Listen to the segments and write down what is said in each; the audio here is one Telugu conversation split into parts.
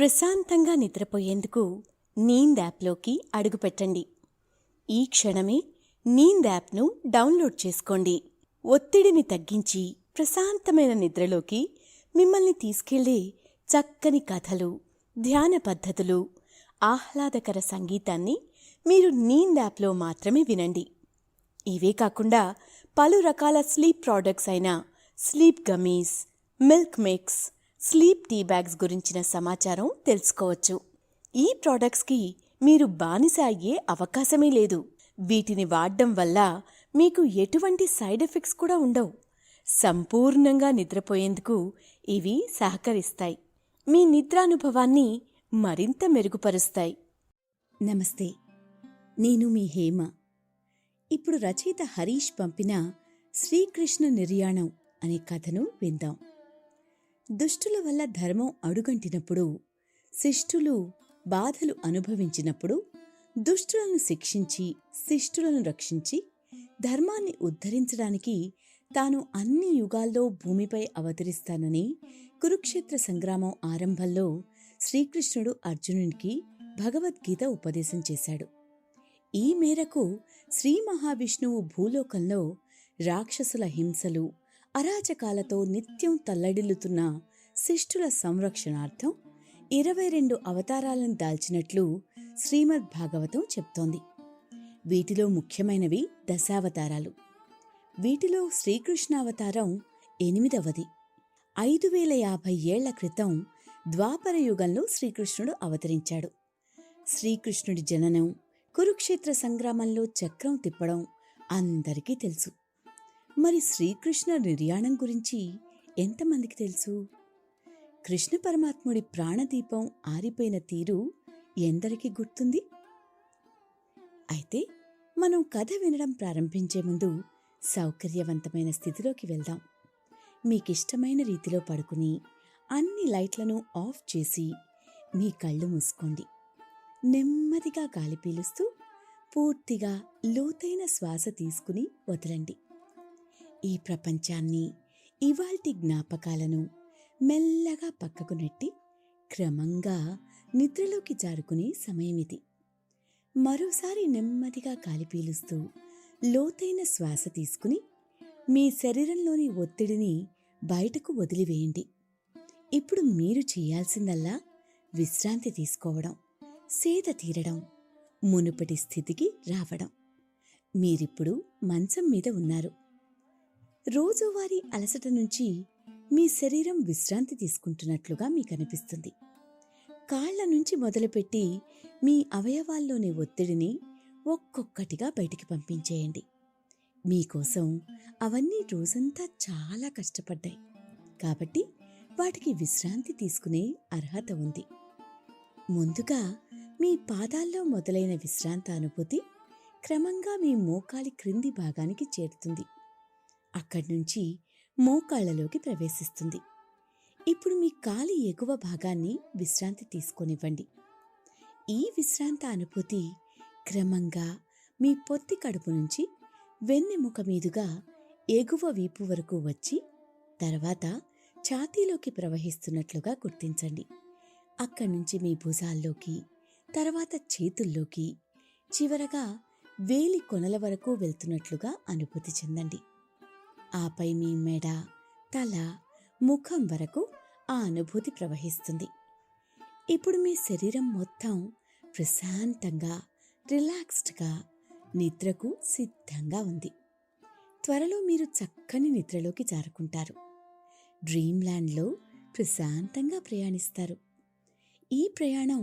ప్రశాంతంగా నిద్రపోయేందుకు నీంద్ యాప్లోకి అడుగుపెట్టండి. ఈ క్షణమే నీంద్ యాప్ను డౌన్లోడ్ చేసుకోండి. ఒత్తిడిని తగ్గించి ప్రశాంతమైన నిద్రలోకి మిమ్మల్ని తీసుకెళ్లే చక్కని కథలు, ధ్యాన పద్ధతులు, ఆహ్లాదకర సంగీతాన్ని మీరు నీంద్ యాప్లో మాత్రమే వినండి. ఇవే కాకుండా పలు రకాల స్లీప్ ప్రోడక్ట్స్ అయిన sleep gummies, milk mix, sleep tea bags గురించిన సమాచారం తెలుసుకోవచ్చు. ఈ ప్రోడక్ట్స్కి మీరు బానిస అయ్యే అవకాశమే లేదు. వీటిని వాడడం వల్ల మీకు ఎటువంటి సైడ్ ఎఫెక్ట్స్ కూడా ఉండవు. సంపూర్ణంగా నిద్రపోయేందుకు ఇవి సహకరిస్తాయి. మీ నిద్రానుభవాన్ని మరింత మెరుగుపరుస్తాయి. నమస్తే, నేను మీ హేమ. ఇప్పుడు రచయిత హరీష్ పంపిన శ్రీకృష్ణ నిర్యాణం అనే కథను విందాం. దుష్టుల వల్ల ధర్మం అడుగంటినప్పుడు, శిష్టులు బాధలు అనుభవించినప్పుడు దుష్టులను శిక్షించి శిష్టులను రక్షించి ధర్మాన్ని ఉద్ధరించడానికి తాను అన్ని యుగాల్లో భూమిపై అవతరిస్తానని కురుక్షేత్ర సంగ్రామం ఆరంభంలో శ్రీకృష్ణుడు అర్జునునికి భగవద్గీత ఉపదేశం చేశాడు. ఈ మేరకు శ్రీ మహావిష్ణువు భూలోకంలో రాక్షసుల హింసలు, అరాచకాలతో నిత్యం తల్లడిల్లుతున్న శిష్టుల సంరక్షణార్థం 22 అవతారాలను దాల్చినట్లు శ్రీమద్ భాగవతం చెప్తోంది. వీటిలో ముఖ్యమైనవి దశావతారాలు. వీటిలో శ్రీకృష్ణావతారం 8వది. 5050 ఏళ్ల క్రితం ద్వాపర యుగంలో శ్రీకృష్ణుడు అవతరించాడు. శ్రీకృష్ణుడి జననం, కురుక్షేత్ర సంగ్రామంలో చక్రం తిప్పడం అందరికీ తెలుసు. మరి శ్రీకృష్ణ నిర్యాణం గురించి ఎంతమందికి తెలుసు? కృష్ణ పరమాత్ముడి ప్రాణదీపం ఆరిపోయిన తీరు ఎందరికీ గుర్తుంది? అయితే మనం కథ వినడం ప్రారంభించే ముందు సౌకర్యవంతమైన స్థితిలోకి వెళ్దాం. మీకిష్టమైన రీతిలో పడుకుని అన్ని లైట్లను ఆఫ్ చేసి మీ కళ్ళు మూసుకోండి. నెమ్మదిగా గాలి పీలుస్తూ పూర్తిగా లోతైన శ్వాస తీసుకుని వదలండి. ఈ ప్రపంచాన్ని, ఇవాల్టి జ్ఞాపకాలను మెల్లగా పక్కకు నెట్టి క్రమంగా నిద్రలోకి జారుకునే సమయమిది. మరోసారి నెమ్మదిగా గాలి పీలుస్తూ లోతైన శ్వాస తీసుకుని మీ శరీరంలోని ఒత్తిడిని బయటకు వదిలివేయండి. ఇప్పుడు మీరు చేయాల్సిందల్లా విశ్రాంతి తీసుకోవడం, సేద తీరడం, మునుపటి స్థితికి రావడం. మీరిప్పుడు మంచం మీద ఉన్నారు. రోజువారీ అలసట నుంచి మీ శరీరం విశ్రాంతి తీసుకుంటున్నట్లుగా మీకు అనిపిస్తుంది. కాళ్ల నుంచి మొదలుపెట్టి మీ అవయవాల్లోని ఒత్తిడిని ఒక్కొక్కటిగా బయటికి పంపించేయండి. మీకోసం అవన్నీ రోజంతా చాలా కష్టపడ్డాయి కాబట్టి వాటికి విశ్రాంతి తీసుకునే అర్హత ఉంది. ముందుగా మీ పాదాల్లో మొదలైన విశ్రాంత అనుభూతి క్రమంగా మీ మోకాలి క్రింది భాగానికి చేరుతుంది. అక్కడ్నుంచి మోకాళ్లలోకి ప్రవేశిస్తుంది. ఇప్పుడు మీ కాలి ఎగువ భాగాన్ని విశ్రాంతి తీసుకొనివ్వండి. ఈ విశ్రాంత అనుభూతి క్రమంగా మీ పొత్తి కడుపు నుంచి వెన్నెముక మీదుగా ఎగువ వీపు వరకు వచ్చి తర్వాత ఛాతీలోకి ప్రవహిస్తున్నట్లుగా గుర్తించండి. అక్కడ్నుంచి మీ భుజాల్లోకి, తర్వాత చేతుల్లోకి, చివరగా వేలి కొనల వరకు వెళ్తున్నట్లుగా అనుభూతి చెందండి. ఆపై మీ మెడ, తల, ముఖం వరకు ఆ అనుభూతి ప్రవహిస్తుంది. ఇప్పుడు మీ శరీరం మొత్తం ప్రశాంతంగా, రిలాక్స్డ్గా, నిద్రకు సిద్ధంగా ఉంది. త్వరలో మీరు చక్కని నిద్రలోకి జారుకుంటారు. డ్రీమ్ ల్యాండ్లో ప్రశాంతంగా ప్రయాణిస్తారు. ఈ ప్రయాణం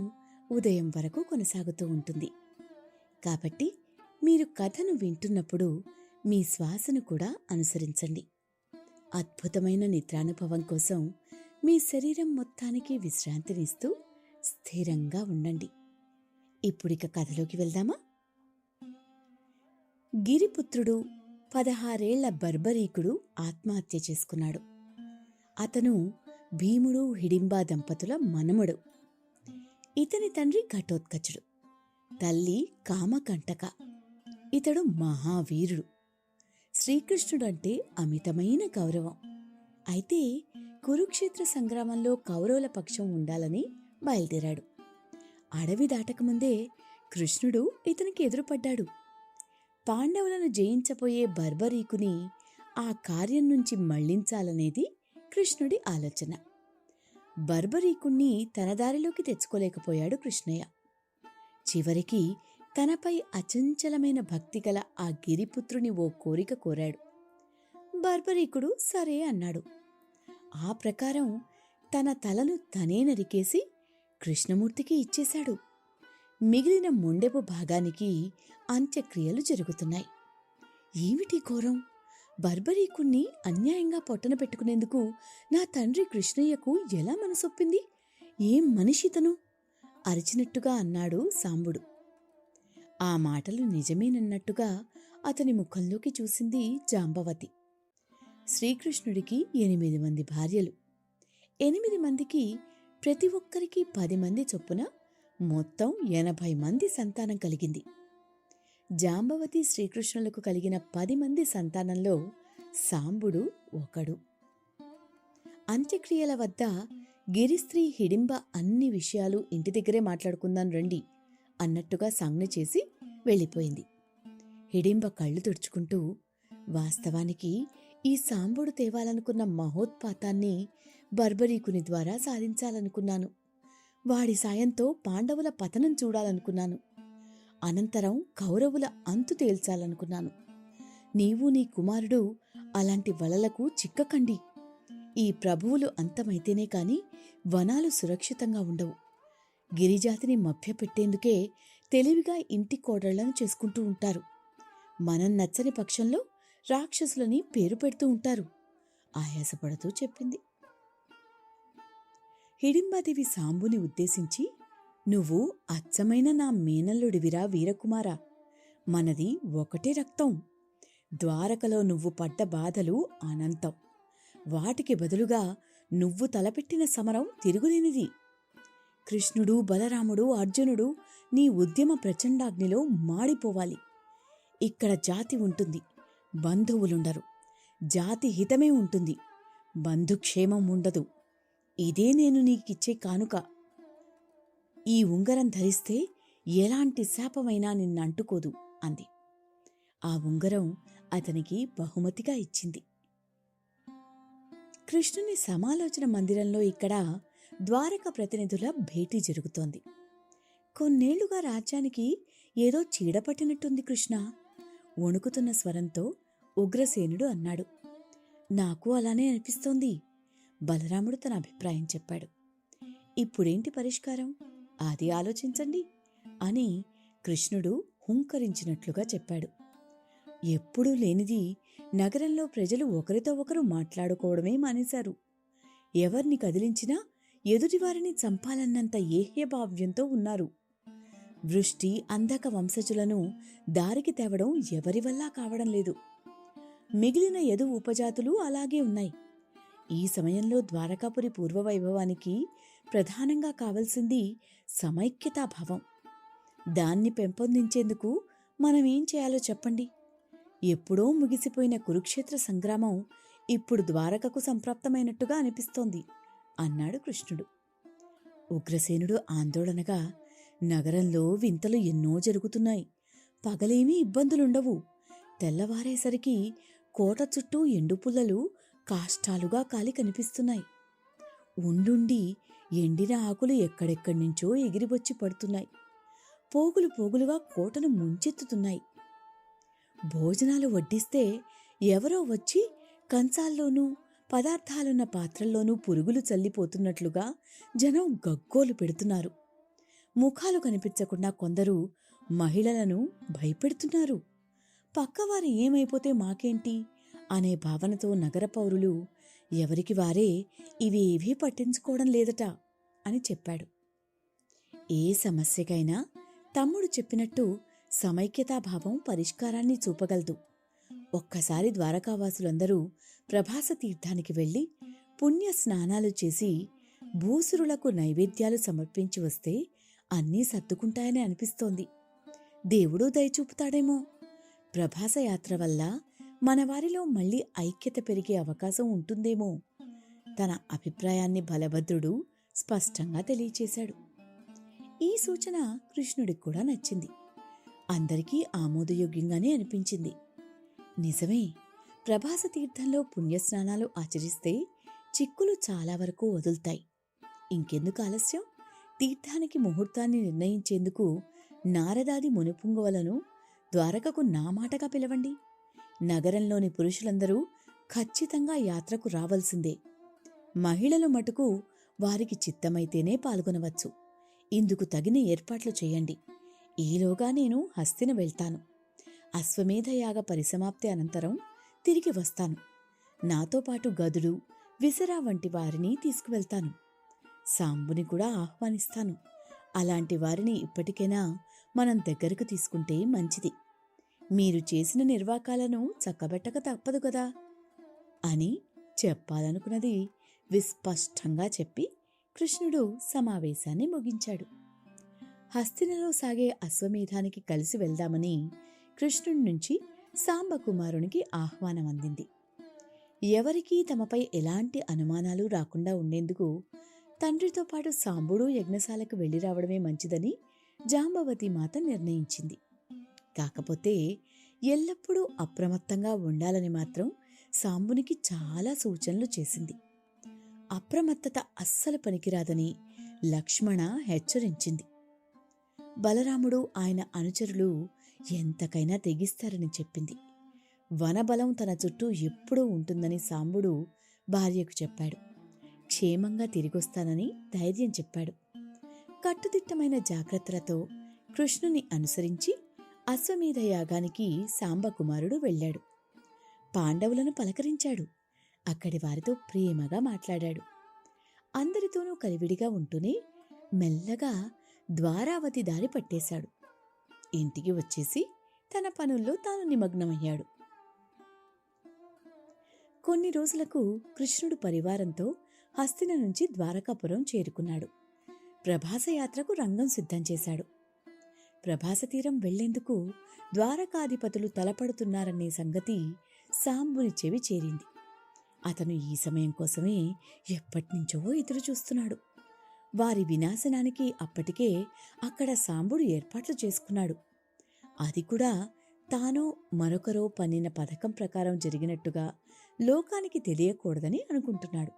ఉదయం వరకు కొనసాగుతూ ఉంటుంది. కాబట్టి మీరు కథను వింటున్నప్పుడు మీ శ్వాసను కూడా అనుసరించండి. అద్భుతమైన నిద్రానుభవం కోసం మీ శరీరం మొత్తానికి విశ్రాంతినిస్తూ స్థిరంగా ఉండండి. ఇప్పుడిక కథలోకి వెళ్దామా? గిరిపుత్రుడు 16 ఏళ్ల బర్బరీకుడు ఆత్మహత్య చేసుకున్నాడు. అతను భీముడు, హిడింబా దంపతుల మనుమడు. ఇతని తండ్రి ఘటోత్కచుడు, తల్లి కామకంటక. ఇతడు మహావీరుడు. శ్రీకృష్ణుడంటే అమితమైన గౌరవం. అయితే కురుక్షేత్ర సంగ్రామంలో కౌరవుల పక్షం ఉండాలని బయలుదేరాడు. అడవి దాటకముందే కృష్ణుడు ఇతనికి ఎదురుపడ్డాడు. పాండవులను జయించబోయే బర్బరీకుని ఆ కార్యం నుంచి మళ్లించాలనేది కృష్ణుడి ఆలోచన. బర్బరీకుణ్ణి తన దారిలోకి తెచ్చుకోలేకపోయాడు కృష్ణయ్య. చివరికి తనపై అచంచలమైన భక్తిగల ఆ గిరిపుత్రుని ఓ కోరిక కోరాడు. బర్బరీకుడు సరే అన్నాడు. ఆ ప్రకారం తన తలను తనే నరికేసి కృష్ణమూర్తికి ఇచ్చేశాడు. మిగిలిన మొండెపు భాగానికి అంత్యక్రియలు జరుగుతున్నాయి. ఏమిటి ఘోరం! బర్బరీకుణ్ణి అన్యాయంగా పొట్టన పెట్టుకునేందుకు నా తండ్రి కృష్ణయ్యకు ఎలా మనసొప్పింది? ఏం మనిషితను? అరిచినట్టుగా అన్నాడు సాంబుడు. ఆ మాటలు నిజమేనన్నట్టుగా అతని ముఖంలోకి చూసింది జాంబవతి. శ్రీకృష్ణుడికి 8 మంది భార్యలు. 8 మందికి ప్రతి ఒక్కరికి 10 మంది చొప్పున మొత్తం 80 మంది సంతానం కలిగింది. జాంబవతి శ్రీకృష్ణులకు కలిగిన 10 మంది సంతానంలో సాంబుడు ఒకడు. అంత్యక్రియల వద్ద గిరిస్త్రీ హిడింబ అన్ని విషయాలు ఇంటి దగ్గరే మాట్లాడుకుందాం రండి అన్నట్టుగా సంజ్ఞ చేసి వెళ్ళిపోయింది. హిడింబ కళ్ళు తుడుచుకుంటూ, వాస్తవానికి ఈ సాంబుడు తేవాలనుకున్న మహోత్పాతాన్ని బర్బరీకుని ద్వారా సాధించాలనుకున్నాను. వాడి సాయంతో పాండవుల పతనం చూడాలనుకున్నాను. అనంతరం కౌరవుల అంతు తేల్చాలనుకున్నాను. నీవు నీ కుమారుడు అలాంటి వలలకు చిక్కకండి. ఈ ప్రభువులు అంతమైతేనే కాని వనాలు సురక్షితంగా ఉండవు. గిరిజాతిని మభ్యపెట్టేందుకే తెలివిగా ఇంటి కోడళ్లను చేసుకుంటూ ఉంటారు. మనం నచ్చని పక్షంలో రాక్షసులని పేరు పెడుతూ ఉంటారు ఆయాసపడుతూ చెప్పింది. హిడింబాదేవి సాంబుని ఉద్దేశించి, నువ్వు అచ్చమైన నా మేనల్లుడివిరా వీరకుమారా. మనది ఒకటే రక్తం. ద్వారకలో నువ్వు పడ్డ బాధలు అనంతం. వాటికి బదులుగా నువ్వు తలపెట్టిన సమరం తిరుగులేనిది. కృష్ణుడు, బలరాముడు, అర్జునుడు నీ ఉద్యమ ప్రచండాగ్నిలో మాడిపోవాలి. ఇక్కడ జాతి ఉంటుంది, బంధువులుండరు. జాతి హితమే ఉంటుంది, బంధుక్షేమం ఉండదు. ఇదే నేను నీకిచ్చే కానుక. ఈ ఉంగరం ధరిస్తే ఎలాంటి శాపమైనా నిన్నంటుకోదు అంది. ఆ ఉంగరం అతనికి బహుమతిగా ఇచ్చింది. కృష్ణుని సమాలోచన మందిరంలో ఇక్కడ ద్వారక ప్రతినిధుల భేటీ జరుగుతోంది. కొన్నేళ్లుగా రాజ్యానికి ఏదో చీడపట్టినట్టుంది కృష్ణ, వణుకుతున్న స్వరంతో ఉగ్రసేనుడు అన్నాడు. నాకు అలానే అనిపిస్తోంది. బలరాముడు తన అభిప్రాయం చెప్పాడు. ఇప్పుడేంటి పరిష్కారం? అది ఆలోచించండి అని కృష్ణుడు హుంకరించినట్లుగా చెప్పాడు. ఎప్పుడూ లేనిది నగరంలో ప్రజలు ఒకరితో ఒకరు మాట్లాడుకోవడమే మానేశారు. ఎవర్ని కదిలించినా ఎదుటివారిని చంపాలన్నంత ఏహ్యభావ్యంతో ఉన్నారు. వృష్టి, అంధక వంశజులను దారికి తేవడం ఎవరి వల్ల కావడం లేదు. మిగిలిన యదు ఉపజాతులు అలాగే ఉన్నాయి. ఈ సమయంలో ద్వారకాపురి పూర్వవైభవానికి ప్రధానంగా కావలసింది సమైక్యతాభావం. దాన్ని పెంపొందించేందుకు మనమేం చేయాలో చెప్పండి. ఎప్పుడో ముగిసిపోయిన కురుక్షేత్ర సంగ్రామం ఇప్పుడు ద్వారకకు సంప్రాప్తమైనట్టుగా అనిపిస్తోంది అన్నాడు కృష్ణుడు. ఉగ్రసేనుడు ఆందోళనగా, నగరంలో వింతలు ఎన్నో జరుగుతున్నాయి. పగలేమీ ఇబ్బందులుండవు. తెల్లవారేసరికి కోట చుట్టూ ఎండుపుల్లలు కాష్టాలుగా కాలి కనిపిస్తున్నాయి. ఉండుండి ఎండిన ఆకులు ఎక్కడెక్కడి నుంచో ఎగిరివచ్చి పడుతున్నాయి. పోగులు పోగులుగా కోటను ముంచెత్తుతున్నాయి. భోజనాలు వడ్డిస్తే ఎవరో వచ్చి కంచాల్లోనూ పదార్థాలున్న పాత్రల్లోనూ పురుగులు చల్లిపోతున్నట్లుగా జనం గగ్గోలు పెడుతున్నారు. ముఖాలు కనిపించకుండా కొందరు మహిళలను భయపెడుతున్నారు. పక్కవారు ఏమైపోతే మాకేంటి అనే భావనతో నగర పౌరులు ఎవరికి వారే ఇవేవీ పట్టించుకోవడం లేదట అని చెప్పాడు. ఏ సమస్యకైనా తమ్ముడు చెప్పినట్టు సమైక్యతాభావం పరిష్కారాన్ని చూపగలదు. ఒక్కసారి ద్వారకావాసులందరూ ప్రభాస తీర్థానికి వెళ్లి పుణ్య స్నానాలు చేసి భూసురులకు నైవేద్యాలు సమర్పించి వస్తే అన్నీ సర్దుకుంటాయని అనిపిస్తోంది. దేవుడు దయచూపుతాడేమో. ప్రభాస యాత్ర వల్ల మనవారిలో మళ్లీ ఐక్యత పెరిగే అవకాశం ఉంటుందేమో. తన అభిప్రాయాన్ని బలభద్రుడు స్పష్టంగా తెలియచేశాడు. ఈ సూచన కృష్ణుడికి కూడా నచ్చింది. అందరికీ ఆమోదయోగ్యంగానే అనిపించింది. నిజమే, ప్రభాస తీర్థంలో పుణ్యస్నానాలు ఆచరిస్తే చిక్కులు చాలా వరకు వదులుతాయి. ఇంకెందుకు ఆలస్యం? తీర్థానికి ముహూర్తాన్ని నిర్ణయించేందుకు నారదాది మునిపుంగవలను ద్వారకకు నా మాటగా పిలవండి. నగరంలోని పురుషులందరూ ఖచ్చితంగా యాత్రకు రావలసిందే. మహిళలు మటుకు వారికి చిత్తమైతేనే పాల్గొనవచ్చు. ఇందుకు తగిన ఏర్పాట్లు చేయండి. ఈలోగా నేను హస్తిన వెళ్తాను. అశ్వమేధయాగ పరిసమాప్తి అనంతరం తిరిగి వస్తాను. నాతో పాటు గదుడు, విసరా వంటి వారిని తీసుకువెళ్తాను. సాంబుని కూడా ఆహ్వానిస్తాను. అలాంటి వారిని ఇప్పటికైనా మనం దగ్గరకు తీసుకుంటే మంచిది. మీరు చేసిన నిర్వాకాలను చక్కబెట్టక తప్పదు కదా అని చెప్పాలనుకున్నది విస్పష్టంగా చెప్పి కృష్ణుడు సమావేశాన్ని ముగించాడు. హస్తినలో సాగే అశ్వమేధానికి కలిసి వెళ్దామని కృష్ణుడి నుంచి సాంబకుమారునికి ఆహ్వానం అందింది. ఎవరికీ తమపై ఎలాంటి అనుమానాలు రాకుండా ఉండేందుకు తండ్రితో పాటు సాంబుడు యజ్ఞశాలకు వెళ్లి రావడమే మంచిదని జాంబవతి మాత నిర్ణయించింది. కాకపోతే ఎల్లప్పుడూ అప్రమత్తంగా ఉండాలని మాత్రం సాంబునికి చాలా సూచనలు చేసింది. అప్రమత్తత అస్సలు పనికిరాదని లక్ష్మణ హెచ్చరించింది. బలరాముడు ఆయన అనుచరులు ఎంతకైనా తెగిస్తారని చెప్పింది. వనబలం తన చుట్టూ ఎప్పుడూ ఉంటుందని సాంబుడు భార్యకు చెప్పాడు. క్షేమంగా తిరిగొస్తానని ధైర్యం చెప్పాడు. కట్టుదిట్టమైన జాగ్రత్తలతో కృష్ణుని అనుసరించి అశ్వమేధ యాగానికి సాంబకుమారుడు వెళ్ళాడు. పాండవులను పలకరించాడు. అక్కడి వారితో ప్రేమగా మాట్లాడాడు. అందరితోనూ కలివిడిగా ఉంటూనే మెల్లగా ద్వారావతి దారి పట్టేశాడు. ఇంటికి వచ్చేసి తన పనుల్లో తాను నిమగ్నమయ్యాడు. కొన్ని రోజులకు కృష్ణుడు పరివారంతో హస్తిన నుంచి ద్వారకాపురం చేరుకున్నాడు. ప్రభాస యాత్రకు రంగం సిద్ధం చేశాడు. ప్రభాస తీరం వెళ్లేందుకు ద్వారకాధిపతులు తలపడుతున్నారనే సంగతి సాంబుని చెవి చేరింది. అతను ఈ సమయం కోసమే ఎప్పటినుంచో ఎదురుచూస్తున్నాడు. వారి వినాశనానికి అప్పటికే అక్కడ సాంబుడు ఏర్పాట్లు చేసుకున్నాడు. అది కూడా తానో మరొకరో పన్నిన పథకం ప్రకారం జరిగినట్టుగా లోకానికి తెలియకూడదని అనుకుంటున్నాడు.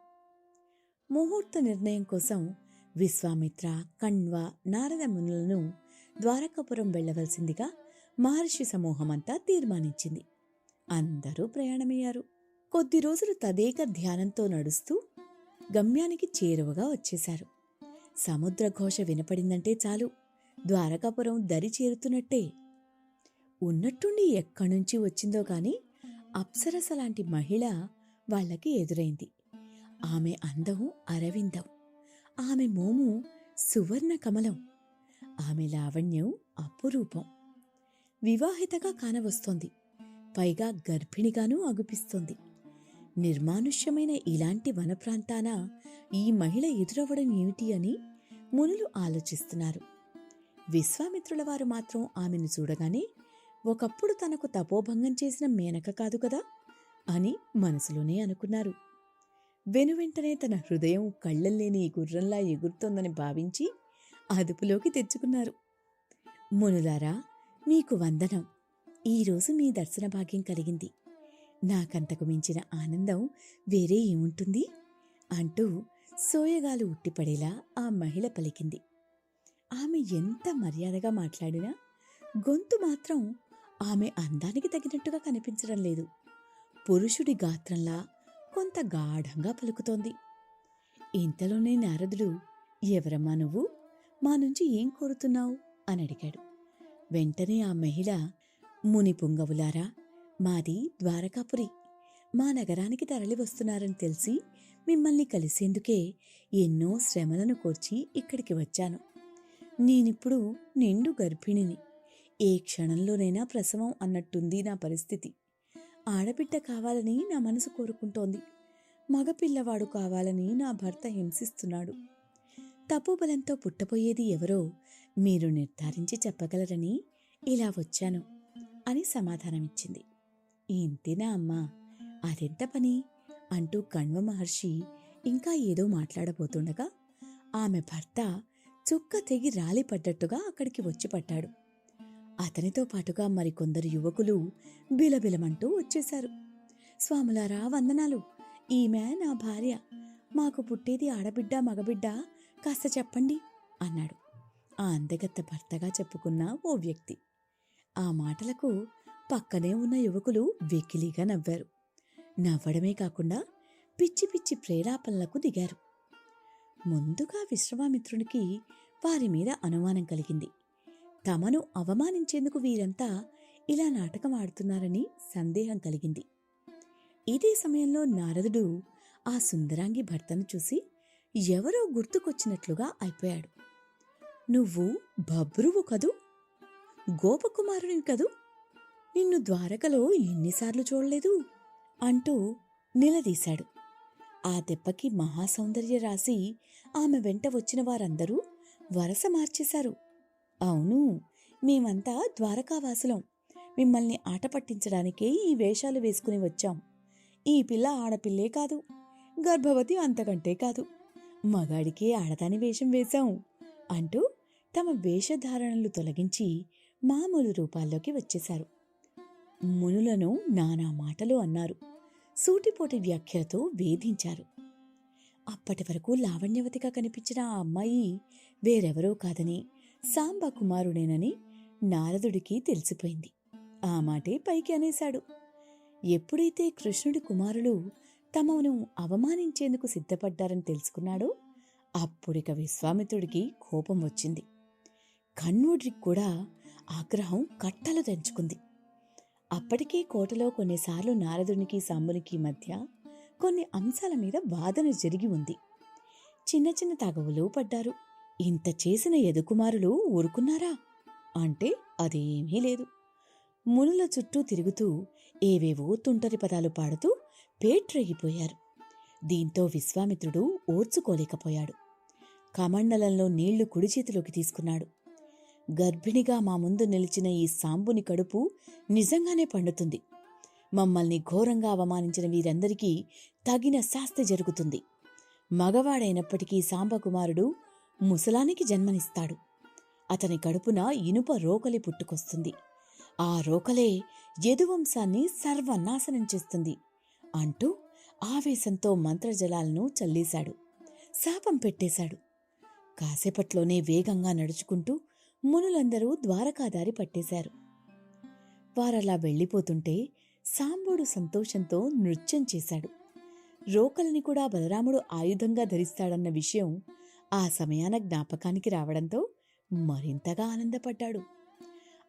ముహూర్త నిర్ణయం కోసం విశ్వామిత్ర, కణ్వ, నారద మునులను ద్వారకాపురం వెళ్లవలసిందిగా మహర్షి సమూహమంతా తీర్మానించింది. అందరూ ప్రయాణమయ్యారు. కొద్ది రోజులు తదేక ధ్యానంతో నడుస్తూ గమ్యానికి చేరువగా వచ్చేశారు. సముద్రఘోష వినపడిందంటే చాలు, ద్వారకాపురం దరి చేరుతున్నట్టే. ఉన్నట్టుండి ఎక్కడ్నుంచి వచ్చిందో కాని అప్సరసలాంటి మహిళ వాళ్లకి ఎదురైంది. ఆమె అందం అరవిందం, ఆమె మోము సువర్ణ కమలం, ఆమె లావణ్యం అపురూపం. వివాహితగా కానవస్తోంది, పైగా గర్భిణిగానూ అగుపిస్తోంది. నిర్మానుష్యమైన ఇలాంటి వనప్రాంతాన ఈ మహిళ ఎదురవ్వడం ఏమిటి అని మునులు ఆలోచిస్తున్నారు. విశ్వామిత్రుల వారు మాత్రం ఆమెను చూడగానే ఒకప్పుడు తనకు తపోభంగం చేసిన మేనక కాదు కదా అని మనసులోనే అనుకున్నారు. వెనువెంటనే తన హృదయం కళ్ళల్లేని గుర్రంలా ఎగురుతోందని భావించి అదుపులోకి తెచ్చుకున్నారు. మునులారా, మీకు వందనం. ఈరోజు మీ దర్శన భాగ్యం కలిగింది. నాకంతకు మించిన ఆనందం వేరే ఏముంటుంది అంటూ సోయగాలు ఉట్టిపడేలా ఆ మహిళ పలికింది. ఆమె ఎంత మర్యాదగా మాట్లాడినా గొంతు మాత్రం ఆమె అందానికి తగినట్టుగా కనిపించడం లేదు. పురుషుడి గాత్రంలా కొంత గాఢంగా పలుకుతోంది. ఇంతలోనే నారదుడు, ఎవరమ్మా నువ్వు? మా నుంచి ఏం కోరుతున్నావు అని అడిగాడు. వెంటనే ఆ మహిళ, ముని పుంగవులారా, మాది ద్వారకాపురి. మా నగరానికి తరలి వస్తున్నారని తెలిసి మిమ్మల్ని కలిసేందుకే ఎన్నో శ్రమలను కోర్చి ఇక్కడికి వచ్చాను. నేనిప్పుడు నిండు గర్భిణిని. ఏ క్షణంలోనైనా ప్రసవం అన్నట్టుంది నా పరిస్థితి. ఆడబిడ్డ కావాలని నా మనసు కోరుకుంటోంది. మగపిల్లవాడు కావాలని నా భర్త హింసిస్తున్నాడు. తపోబలంతో పుట్టబోయేది ఎవరో మీరు నిర్ధారించి చెప్పగలరని ఇలా వచ్చాను అని సమాధానమిచ్చింది. ఇంతేనా అమ్మా? అదెంత పని అంటూ కణ్వ మహర్షి ఇంకా ఏదో మాట్లాడబోతుండగా ఆమె భర్త చుక్క తెగి రాలిపడ్డట్టుగా అక్కడికి వచ్చి పట్టాడు. అతనితో పాటుగా మరికొందరు యువకులు బిలబిలమంటూ వచ్చేశారు. స్వాములారా, వందనాలు. ఈమె నా భార్య. మాకు పుట్టేది ఆడబిడ్డ మగబిడ్డ, కాస్త చెప్పండి అన్నాడు ఆ అందగత్త భర్తగా చెప్పుకున్న ఓ వ్యక్తి. ఆ మాటలకు పక్కనే ఉన్న యువకులు వెకిలిగా నవ్వారు. నవ్వడమే కాకుండా పిచ్చి పిచ్చి ప్రేలాపనలకు దిగారు. ముందుగా విశ్వామిత్రునికి వారి మీద అనుమానం కలిగింది. తమను అవమానించేందుకు వీరంతా ఇలా నాటకం ఆడుతున్నారని సందేహం కలిగింది. ఇదే సమయంలో నారదుడు ఆ సుందరాంగి భర్తను చూసి ఎవరో గుర్తుకొచ్చినట్లుగా అయిపోయాడు. నువ్వు బభ్రువు కదూ? గోపకుమారునివి కదూ? నిన్ను ద్వారకలో ఎన్నిసార్లు చూడలేదు అంటూ నిలదీశాడు. ఆ దెబ్బకి మహాసౌందర్య రాశి ఆమె వెంట వచ్చిన వారందరూ వరస మార్చేశారు. అవును, మేమంతా ద్వారకావాసులం. మిమ్మల్ని ఆట పట్టించడానికే ఈ వేషాలు వేసుకుని వచ్చాం. ఈ పిల్ల ఆడపిల్లే కాదు, గర్భవతి అంతకంటే కాదు. మగాడికే ఆడదాని వేషం వేశాం అంటూ తమ వేషధారణలు తొలగించి మామూలు రూపాల్లోకి వచ్చేశారు. మునులను నానా మాటలు అన్నారు. సూటిపోటి వ్యాఖ్యలతో వేధించారు. అప్పటి వరకు లావణ్యవతిగా కనిపించిన ఆ అమ్మాయి వేరెవరో కాదని సాంబ కుమారుడేనని నారదుడికి తెలిసిపోయింది. ఆ మాటే పైకి అనేశాడు. ఎప్పుడైతే కృష్ణుడి కుమారులు తమను అవమానించేందుకు సిద్ధపడ్డారని తెలుసుకున్నాడో అప్పుడిక విశ్వామిత్రుడికి కోపం వచ్చింది. కన్నుడికి కూడా ఆగ్రహం కట్టలు తెంచుకుంది. అప్పటికే కోటలో కొన్నిసార్లు నారదునికి సాంబునికి మధ్య కొన్ని అంశాల మీద వాదన జరిగి ఉంది. చిన్న చిన్న తగవులు పడ్డారు. ఇంత చేసిన యదుకుమారులు ఊరుకున్నారా అంటే అదేమీ లేదు. మునుల చుట్టూ తిరుగుతూ ఏవేవో తుంటరి పదాలు పాడుతూ పేట్రేగిపోయారు. దీంతో విశ్వామిత్రుడు ఓర్చుకోలేకపోయాడు. కమండలంలో నీళ్లు కుడి చేతిలోకి తీసుకున్నాడు. గర్భిణిగా మా ముందు నిలిచిన ఈ సాంబుని కడుపు నిజంగానే పండుతుంది. మమ్మల్ని ఘోరంగా అవమానించిన వీరందరికీ తగిన శాస్తి జరుగుతుంది. మగవాడైనప్పటికీ సాంబకుమారుడు ముసలానికి జన్మనిస్తాడు. అతని కడుపున ఇనుప రోకలి పుట్టుకొస్తుంది. ఆ రోకలే యదువంశాన్ని సర్వనాశనం చేస్తుంది అంటూ ఆవేశంతో మంత్రజలాలను చల్లేశాడు. శాపం పెట్టేశాడు. కాసేపట్లోనే వేగంగా నడుచుకుంటూ మునులందరూ ద్వారకాదారి పట్టేశారు. వారలా వెళ్ళిపోతుంటే సాంబుడు సంతోషంతో నృత్యం చేశాడు. రోకలిని కూడా బలరాముడు ఆయుధంగా ధరిస్తాడన్న విషయం ఆ సమయాన జ్ఞాపకానికి రావడంతో మరింతగా ఆనందపడ్డాడు.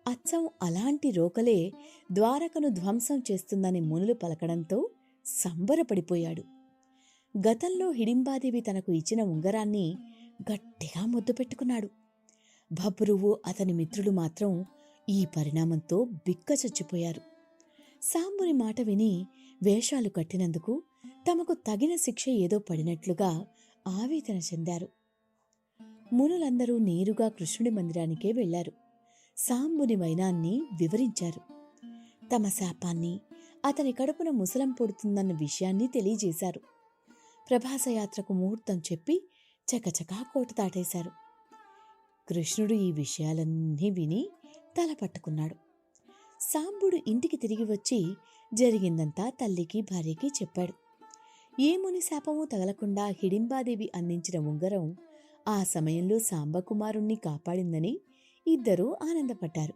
అచ్చం అలాంటి రోకలే ద్వారకను ధ్వంసం చేస్తుందని మునులు పలకడంతో సంబరపడిపోయాడు. గతంలో హిడింబాదేవి తనకు ఇచ్చిన ఉంగరాన్ని గట్టిగా ముద్దు పెట్టుకున్నాడు. భబ్రువు అతని మిత్రులు మాత్రం ఈ పరిణామంతో బిక్కచచ్చిపోయారు. సాంబుని మాట విని వేషాలు కట్టినందుకు తమకు తగిన శిక్ష ఏదో పడినట్లుగా ఆవేదన చెందారు. మునులందరూ నేరుగా కృష్ణుడి మందిరానికే వెళ్లారు. సాంబుని వైనాన్ని వివరించారు. తమ శాపాన్ని, అతని కడుపున ముసలం పొడుతుందన్న విషయాన్ని తెలియజేశారు. ప్రభాసయాత్రకు ముహూర్తం చెప్పి చకచకా కోట దాటేశారు. కృష్ణుడు ఈ విషయాలన్నీ విని తల పట్టుకున్నాడు. సాంబుడు ఇంటికి తిరిగి వచ్చి జరిగిందంతా తల్లికి భార్యకి చెప్పాడు. ఏ ముని శాపమూ తగలకుండా హిడింబాదేవి అందించిన ఉంగరం ఆ సమయంలో సాంబకుమారుణ్ణి కాపాడిందని ఇద్దరూ ఆనందపడ్డారు.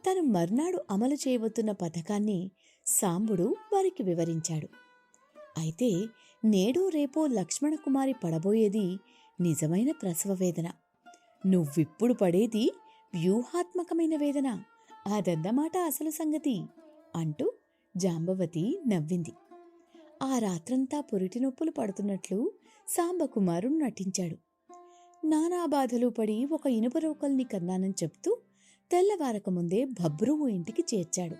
తను మర్నాడు అమలు చేయబోతున్న పథకాన్ని సాంబుడు వారికి వివరించాడు. అయితే నేడో రేపో లక్ష్మణకుమారి పడబోయేది నిజమైన ప్రసవ వేదన. నువ్విప్పుడు పడేది వ్యూహాత్మకమైన వేదన. అదన్నమాట అసలు సంగతి అంటూ జాంబవతి నవ్వింది. ఆ రాత్రంతా పురిటి నొప్పులు పడుతున్నట్లు సాంబకుమారుడు నటించాడు. నానా బాధలు పడి ఒక ఇనుప రోకల్ని కన్నానని చెప్తూ తెల్లవారకముందే భబ్రువు ఇంటికి చేర్చాడు.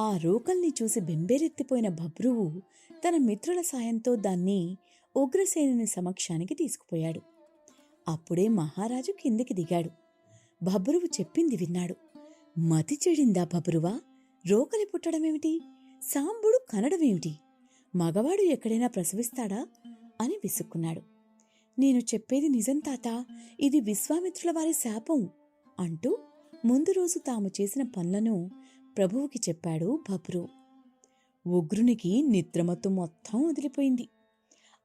ఆ రోకల్ని చూసి బెంబేరెత్తిపోయిన భబ్రువు తన మిత్రుల సాయంతో దాన్ని ఉగ్రసేనుని సమక్షానికి తీసుకుపోయాడు. అప్పుడే మహారాజు కిందికి దిగాడు. భబ్రువు చెప్పింది విన్నాడు. మతి చెడిందా భబ్రువా? రోకలి పుట్టడమేమిటి? సాంబుడు కనడమేమిటి? మగవాడు ఎక్కడైనా ప్రసవిస్తాడా అని విసుక్కున్నాడు. నేను చెప్పేది నిజం తాత, ఇది విశ్వామిత్రుల వారి శాపం అంటూ ముందు రోజు తాము చేసిన పనులను ప్రభువుకి చెప్పాడు బబ్రు. ఉగ్రునికి నిద్రమత్తు మొత్తం వదిలిపోయింది.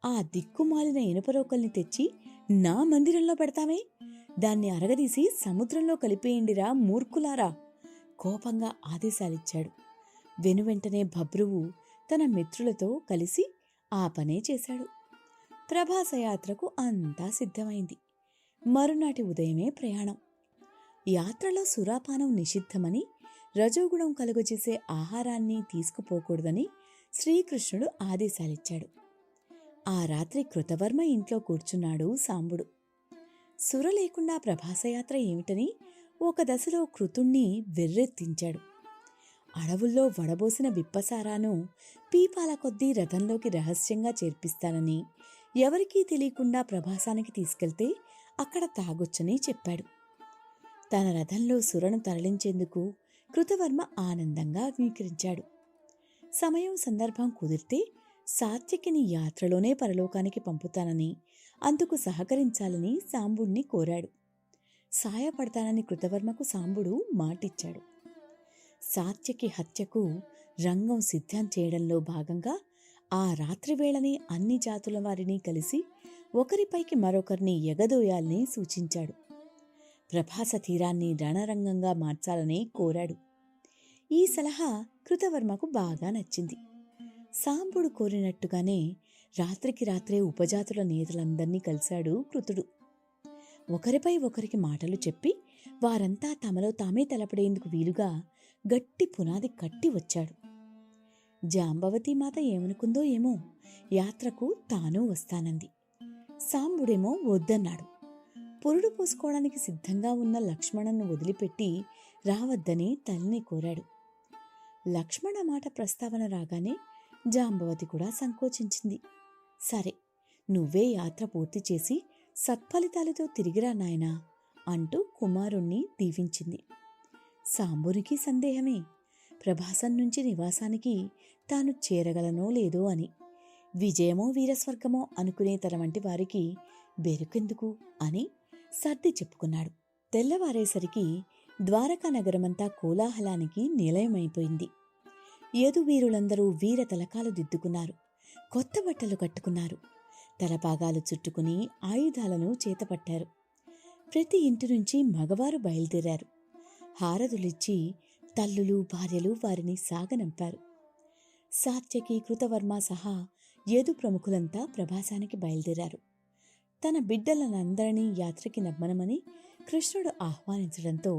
ఆ దిక్కుమాలిన ఇనుపరోకల్ని తెచ్చి నా మందిరంలో పెడతామే, దాన్ని అరగదీసి సముద్రంలో కలిపేయండిరా మూర్ఖులారా, కోపంగా ఆదేశాలిచ్చాడు. వెనువెంటనే బబ్రువు తన మిత్రులతో కలిసి ఆ పనే చేశాడు. ప్రభాసయాత్రకు అంతా సిద్ధమైంది. మరునాటి ఉదయమే ప్రయాణం. యాత్రలో సురాపానం నిషిద్ధమని, రజోగుణం కలుగజేసే ఆహారాన్ని తీసుకుపోకూడదని శ్రీకృష్ణుడు ఆదేశాలిచ్చాడు. ఆ రాత్రి కృతవర్మ ఇంట్లో కూర్చున్నాడు సాంబుడు. సుర లేకుండా ప్రభాసయాత్ర ఏమిటని ఒక దశలో కృతుణ్ణి వెర్రెత్తించాడు. అడవుల్లో వడబోసిన విప్పసారాను పీపాల కొద్దీ రథంలోకి రహస్యంగా చేర్పిస్తానని, ఎవరికీ తెలియకుండా ప్రభాసానికి తీసుకెళ్తే అక్కడ తాగొచ్చని చెప్పాడు. తన రథంలో సురను తరలించేందుకు కృతవర్మ ఆనందంగా అంగీకరించాడు. సమయం సందర్భం కుదిరితే సాత్యకిని యాత్రలోనే పరలోకానికి పంపుతానని, అందుకు సహకరించాలని సాంబుణ్ణి కోరాడు. సాయపడతానని కృతవర్మకు సాంబుడు మాటిచ్చాడు. సాత్యకి హత్యకు రంగం సిద్ధం చేయడంలో భాగంగా ఆ రాత్రివేళని అన్ని జాతుల వారిని కలిసి ఒకరిపైకి మరొకరిని ఎగదోయాలని సూచించాడు. ప్రభాస తీరాన్ని రణరంగంగా మార్చాలని కోరాడు. ఈ సలహా కృతవర్మకు బాగా నచ్చింది. సాంబుడు కోరినట్టుగానే రాత్రికి రాత్రే ఉపజాతుల నేతలందర్నీ కలిశాడు కృతుడు. ఒకరిపై ఒకరికి మాటలు చెప్పి వారంతా తమలో తామే తలపడేందుకు వీలుగా గట్టి పునాది కట్టి వచ్చాడు. జాంబవతి మాత ఏమనుకుందో ఏమో, యాత్రకు తానూ వస్తానంది. సాంబుడేమో వద్దన్నాడు. పురుడు పోసుకోవడానికి సిద్ధంగా ఉన్న లక్ష్మణను వదిలిపెట్టి రావద్దని తల్లిని కోరాడు. లక్ష్మణ మాట ప్రస్తావన రాగానే జాంబవతి కూడా సంకోచించింది. సరే, నువ్వే యాత్ర పూర్తి చేసి సత్ఫలితాలతో తిరిగిరా నాయనా అంటూ కుమారుణ్ణి దీవించింది. సాంబునికి సందేహమే, ప్రభాసం నుంచి నివాసానికి తాను చేరగలనో లేదో అని. విజయమో వీరస్వర్గమో అనుకునే తన వంటి వారికి బెరుకెందుకు అని సర్ది చెప్పుకున్నాడు. తెల్లవారేసరికి ద్వారకా నగరమంతా కోలాహలానికి నిలయమైపోయింది. యదువీరులందరూ వీర తలకాలు దిద్దుకున్నారు, కొత్త బట్టలు కట్టుకున్నారు, తలపాగాలు చుట్టుకుని ఆయుధాలను చేతపట్టారు. ప్రతి ఇంటి నుంచి మగవారు బయలుదేరారు. హారతులిచ్చి తల్లులు భార్యలు వారిని సాగనంపారు. సాత్యకి కృతవర్మ సహా యదు ప్రముఖులంతా ప్రభాసానికి బయలుదేరారు. తన బిడ్డలనందరినీ యాత్రకి నమ్మనమని కృష్ణుడు ఆహ్వానించడంతో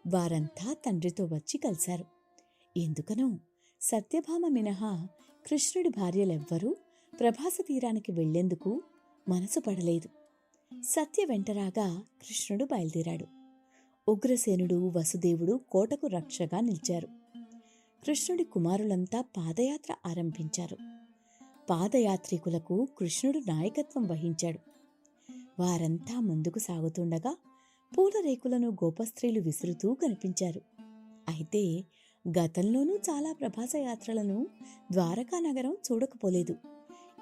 వారంతా తండ్రితో వచ్చి కలిశారు. ఎందుకనో సత్యభామ మినహా కృష్ణుడి భార్యలెవ్వరూ ప్రభాస తీరానికి వెళ్లేందుకు మనసు పడలేదు. సత్య వెంటరాగా కృష్ణుడు బయలుదేరాడు. ఉగ్రసేనుడు వసుదేవుడు కోటకు రక్షగా నిలిచారు. కృష్ణుడి కుమారులంతా పాదయాత్ర ఆరంభించారు. పాదయాత్రికులకు కృష్ణుడు నాయకత్వం వహించాడు. వారంతా ముందుకు సాగుతుండగా పూలరేకులను గోపస్త్రీలు విసురుతూ కనిపించారు. అయితే గతంలోనూ చాలా ప్రభాసయాత్రలను ద్వారకా నగరం చూడకపోలేదు.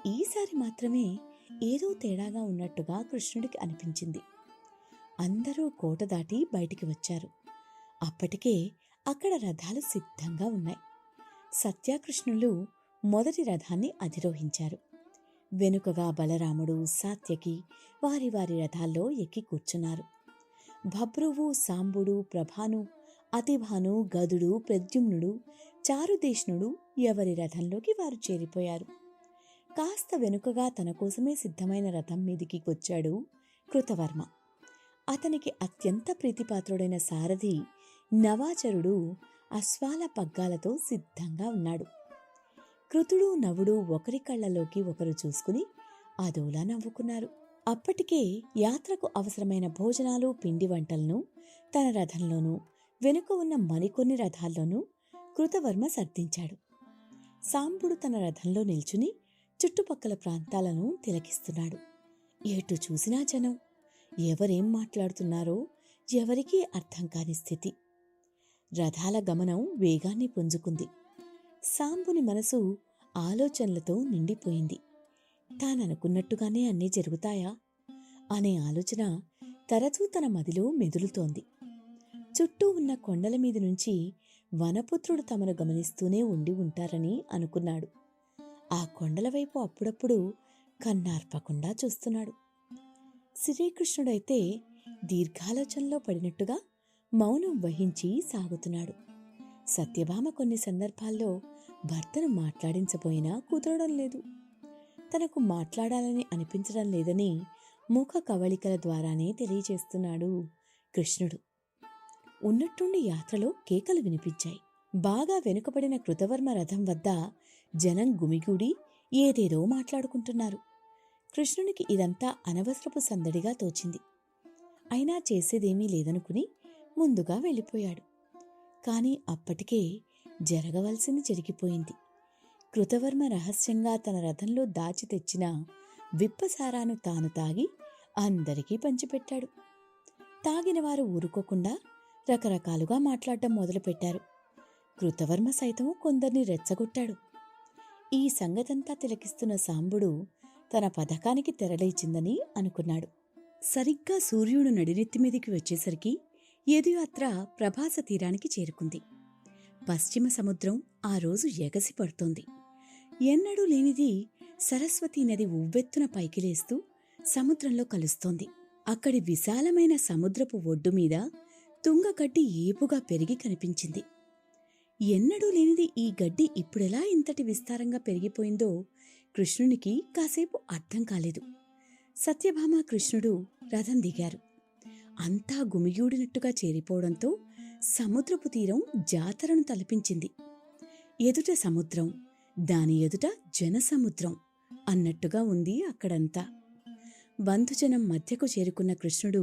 ఈసారి మాత్రమే ఏదో తేడాగా ఉన్నట్టుగా కృష్ణుడికి అనిపించింది. అందరూ కోట దాటి బయటికి వచ్చారు. అప్పటికే అక్కడ రథాలు సిద్ధంగా ఉన్నాయి. సత్యకృష్ణులు మొదటి రథాన్ని అధిరోహించారు. వెనుకగా బలరాముడు, సాత్యకి వారి వారి రథాల్లో ఎక్కి కూర్చున్నారు. భబ్రువు, సాంబుడు, ప్రభాను, అతిభాను, గదుడు, ప్రద్యుమ్నుడు, చారుదేష్ణుడు ఎవరి రథంలోకి వారు చేరిపోయారు. కాస్త వెనుకగా తన కోసమే సిద్ధమైన రథం మీదికి వచ్చాడు కృతవర్మ. అతనికి అత్యంత ప్రీతిపాత్రుడైన సారథి నవాచరుడు అశ్వాల పగ్గాలతో సిద్ధంగా ఉన్నాడు. కృతుడు, నవుడు ఒకరి కళ్లలోకి ఒకరు చూసుకుని అదోలా నవ్వుకున్నారు. అప్పటికే యాత్రకు అవసరమైన భోజనాలు, పిండి వంటలను తన రథంలోనూ వెనుక ఉన్న మరికొన్ని రథాల్లోనూ కృతవర్మ సర్దించాడు. సాంబుడు తన రథంలో నిల్చుని చుట్టుపక్కల ప్రాంతాలను తిలకిస్తున్నాడు. ఎటు చూసినా జనం, ఎవరేం మాట్లాడుతున్నారో ఎవరికీ అర్థం కాని స్థితి. రథాల గమనం వేగాన్ని పుంజుకుంది. సాంబుని మనసు ఆలోచనలతో నిండిపోయింది. తాననుకున్నట్టుగానే అన్నీ జరుగుతాయా? అనే ఆలోచన తరచూ తన మదిలో మెదులుతోంది. చుట్టూ ఉన్న కొండల మీద నుంచి వనపుత్రుడు తమను గమనిస్తూనే ఉండి ఉంటారని అనుకున్నాడు. ఆ కొండల వైపు అప్పుడప్పుడు కన్నార్పకుండా చూస్తున్నాడు. శ్రీకృష్ణుడైతే దీర్ఘాలోచనలో పడినట్టుగా మౌనం వహించి సాగుతున్నాడు. సత్యభామ కొన్ని సందర్భాల్లో భర్తను మాట్లాడించబోయినా కుదరడం లేదు. తనకు మాట్లాడాలని అనిపించడం లేదని ముఖ కవళికల ద్వారానే తెలియజేస్తున్నాడు కృష్ణుడు. ఉన్నట్టుండి యాత్రలో కేకలు వినిపించాయి. బాగా వెనుకబడిన కృతవర్మ రథం వద్ద జనం గుమిగూడి ఏదేదో మాట్లాడుకుంటున్నారు. కృష్ణునికి ఇదంతా అనవసరపు సందడిగా తోచింది. అయినా చేసేదేమీ లేదనుకుని ముందుగా వెళ్ళిపోయాడు. కాని అప్పటికే జరగవలసింది జరిగిపోయింది. కృతవర్మ రహస్యంగా తన రథంలో దాచి తెచ్చిన విప్పసారాను తాను తాగి అందరికీ పంచిపెట్టాడు. తాగినవారు ఊరుకోకుండా రకరకాలుగా మాట్లాడటం మొదలుపెట్టారు. కృతవర్మ సైతం కొందరిని రెచ్చగొట్టాడు. ఈ సంగతంతా తిలకిస్తున్న సాంబుడు తన పథకానికి తెరలేచిందని అనుకున్నాడు. సరిగ్గా సూర్యుడు నడినెత్తిమీదికి వచ్చేసరికి యదుయాత్ర ప్రభాస తీరానికి చేరుకుంది. పశ్చిమ సముద్రం ఆ రోజు ఎగసి పడుతోంది. ఎన్నడూ లేనిది సరస్వతీ నది ఉవ్వెత్తున పైకి లేస్తూ సముద్రంలో కలుస్తోంది. అక్కడి విశాలమైన సముద్రపు ఒడ్డు మీద తుంగగడ్డి ఏపుగా పెరిగి కనిపించింది. ఎన్నడూ లేనిది ఈ గడ్డి ఇప్పుడెలా ఇంతటి విస్తారంగా పెరిగిపోయిందో కృష్ణునికి కాసేపు అర్థం కాలేదు. సత్యభామ కృష్ణుడు రథం దిగారు. అంతా గుమిగూడినట్టుగా చేరిపోవడంతో సముద్రపు తీరం జాతరను తలపించింది. ఎదుట సముద్రం, దాని ఎదుట జనసముద్రం అన్నట్టుగా ఉంది అక్కడంతా. బంధుజనం మధ్యకు చేరుకున్న కృష్ణుడు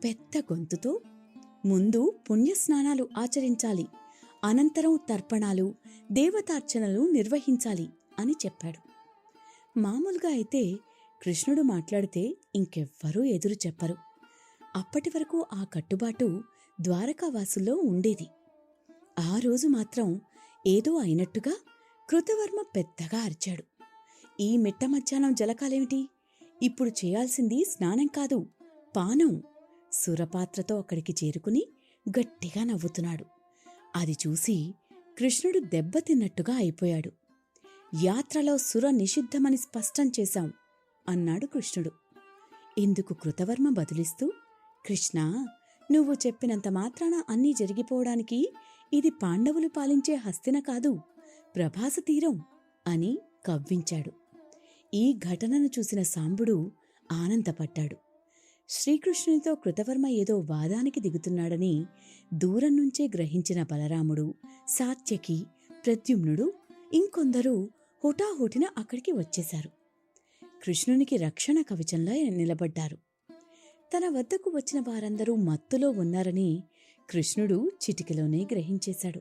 పెద్ద గొంతుతో, ముందు పుణ్యస్నానాలు ఆచరించాలి, అనంతరం తర్పణాలు, దేవతార్చనలు నిర్వహించాలి అని చెప్పాడు. మామూలుగా అయితే కృష్ణుడు మాట్లాడితే ఇంకెవ్వరూ ఎదురు చెప్పరు. అప్పటి వరకు ఆ కట్టుబాటు ద్వారకావాసుల్లో ఉండేది. ఆ రోజు మాత్రం ఏదో అయినట్టుగా కృతవర్మ పెద్దగా అరిచాడు. ఈ మిట్ట మధ్యాహ్నం జలకాలేమిటి? ఇప్పుడు చేయాల్సింది స్నానం కాదు, పానం. సురపాత్రతో అక్కడికి చేరుకుని గట్టిగా నవ్వుతున్నాడు. అది చూసి కృష్ణుడు దెబ్బతిన్నట్టుగా అయిపోయాడు. యాత్రలో సుర నిషిద్ధమని స్పష్టం చేశాం అన్నాడు కృష్ణుడు. ఇందుకు కృతవర్మ బదులిస్తూ, కృష్ణ, నువ్వు చెప్పినంత మాత్రాన అన్నీ జరిగిపోవడానికి ఇది పాండవులు పాలించే హస్తిన కాదు, ప్రభాస తీరం అని కవ్వించాడు. ఈ ఘటనను చూసిన సాంబుడు ఆనందపడ్డాడు. శ్రీకృష్ణునితో కృతవర్మ ఏదో వాదానికి దిగుతున్నాడని దూరం నుంచే గ్రహించిన బలరాముడు, సాత్యకి, ప్రద్యుమ్నుడు ఇంకొందరు హుటాహుటిన అక్కడికి వచ్చేశారు. కృష్ణునికి రక్షణ కవచంలా నిలబడ్డారు. తన వద్దకు వచ్చిన వారందరూ మత్తులో ఉన్నారని కృష్ణుడు చిటికెలోనే గ్రహించేశాడు.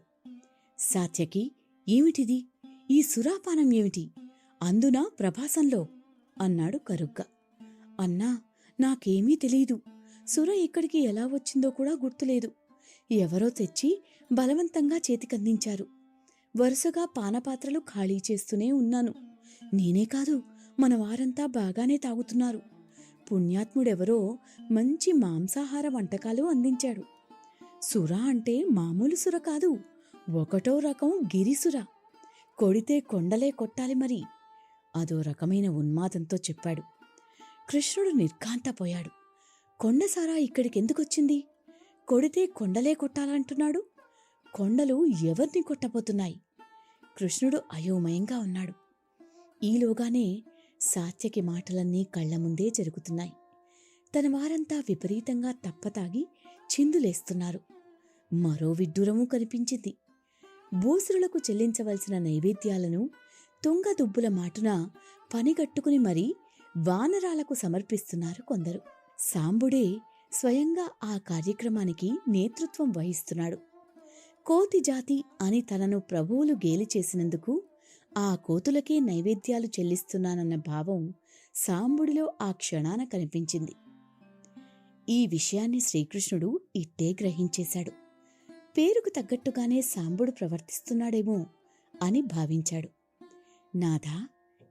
సాత్యకి, ఏమిటిది? ఈ సురాపానం ఏమిటి? అందునా ప్రభాసంలో అన్నాడు కరుగ్గా. అన్నా, నాకేమీ తెలీదు. సుర ఇక్కడికి ఎలా వచ్చిందో కూడా గుర్తులేదు. ఎవరో తెచ్చి బలవంతంగా చేతికందించారు. వరుసగా పానపాత్రలు ఖాళీ చేస్తూనే ఉన్నాను. నేనే కాదు, మన వారంతా బాగానే తాగుతున్నారు. పుణ్యాత్ముడెవరో మంచి మాంసాహార వంటకాలు అందించాడు. సుర అంటే మామూలు సుర కాదు, ఒకటో రకం గిరిసుర. కొడితే కొండలే కొట్టాలి మరి. అదో రకమైన ఉన్మాదంతో చెప్పాడు. కృష్ణుడు నిర్ఘాంతపోయాడు. కొండసారా ఇక్కడికెందుకొచ్చింది? కొడితే కొండలే కొట్టాలంటున్నాడు. కొండలు ఎవరిని కొట్టబోతున్నాయి? కృష్ణుడు అయోమయంగా ఉన్నాడు. ఈలోగానే సాత్యకి మాటలన్నీ కళ్ల ముందే జరుగుతున్నాయి. తన వారంతా విపరీతంగా తప్పతాగి చిందులేస్తున్నారు. మరో విడ్డూరమూ కనిపించింది. భూసురులకు చెల్లించవలసిన నైవేద్యాలను తుంగదుబ్బుల మాటున పనిగట్టుకుని మరీ వానరాలకు సమర్పిస్తున్నారు కొందరు. సాంబుడే స్వయంగా ఆ కార్యక్రమానికి నేతృత్వం వహిస్తున్నాడు. కోతి జాతి అని తనను ప్రభువులు గేలి చేసినందుకు ఆ కోతులకే నైవేద్యాలు చెల్లిస్తున్నానన్న భావం సాంబుడిలో ఆ క్షణాన కనిపించింది. ఈ విషయాన్ని శ్రీకృష్ణుడు ఇట్టే గ్రహించేశాడు. పేరుకు తగ్గట్టుగానే సాంబుడు ప్రవర్తిస్తున్నాడేమో అని భావించాడు. నాథా,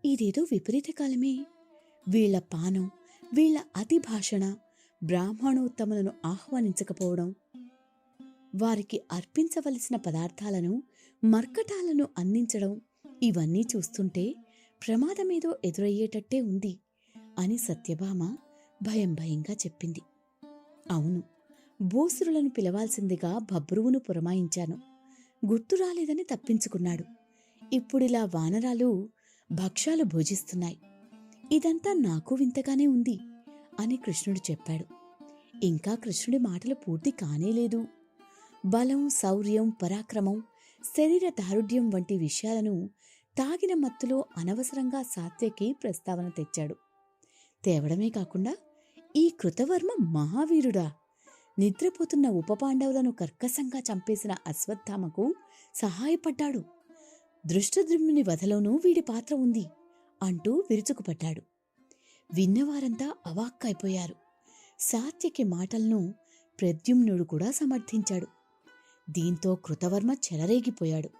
ఇదేదో విపరీత కాలమే. వీళ్ల పానం, వీళ్ల అతి భాషణ, బ్రాహ్మణోత్తములను ఆహ్వానించకపోవడం, వారికి అర్పించవలసిన పదార్థాలను, మర్కటాలను అందించడం, ఇవన్నీ చూస్తుంటే ప్రమాదమేదో ఎదురయ్యేటట్టే ఉంది అని సత్యభామ భయంగా చెప్పింది. అవును, భూసురులను పిలవాల్సిందిగా బభ్రువును పురమాయించాను. గుర్తు రాలేదని తప్పించుకున్నాడు. ఇప్పుడిలా వానరాలు భక్ష్యాలు భోజిస్తున్నాయి. ఇదంతా నాకు వింతగానే ఉంది అని కృష్ణుడు చెప్పాడు. ఇంకా కృష్ణుడి మాటలు పూర్తి కానేలేదు. బలం, శౌర్యం, పరాక్రమం, శరీర దారుఢ్యం వంటి విషయాలను తాగిన మత్తులో అనవసరంగా సాత్యకి ప్రస్తావన తెచ్చాడు. తేవడమే కాకుండా, ఈ కృతవర్మ మహావీరుడా, నిద్రపోతున్న ఉపపాండవులను కర్కశంగా చంపేసిన అశ్వత్థామకు సహాయపడ్డాడు. దృష్టద్యుమ్నుని వధలోనూ వీడి పాత్ర ఉంది అంటూ విరుచుకుపడ్డాడు. విన్నవారంతా అవాక్కైపోయారు. సాత్యకి మాటలను ప్రద్యుమ్నుడు కూడా సమర్థించాడు. దీంతో కృతవర్మ చెలరేగిపోయాడు.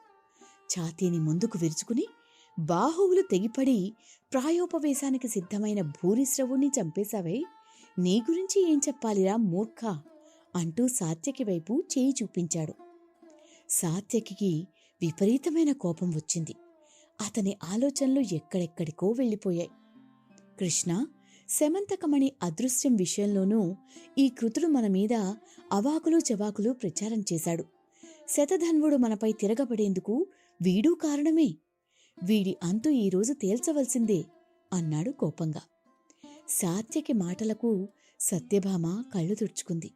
ఛాతీని ముందుకు విరుచుకుని బాహువులు తెగిపడి ప్రాయోపవేశానికి సిద్ధమైన భూరిశ్రవుణ్ణి చంపేశావే, నీ గురించి ఏం చెప్పాలిరా మూర్ఖ అంటూ సాత్యకి వైపు చేయి చూపించాడు. సాత్యకి విపరీతమైన కోపం వచ్చింది. అతని ఆలోచనలు ఎక్కడెక్కడికో వెళ్ళిపోయాయి. కృష్ణ, శమంతకమణి అదృశ్యం విషయంలోనూ ఈ కృతుడు మన మీద అవాకులు చవాకులు ప్రచారం చేశాడు. శతధన్వుడు మనపై తిరగబడేందుకు వీడూ కారణమే. వీడి అంతు ఈరోజు తేల్చవలసిందే అన్నాడు కోపంగా. సాత్యకి మాటలకు సత్యభామ కళ్ళు తుడుచుకుంది.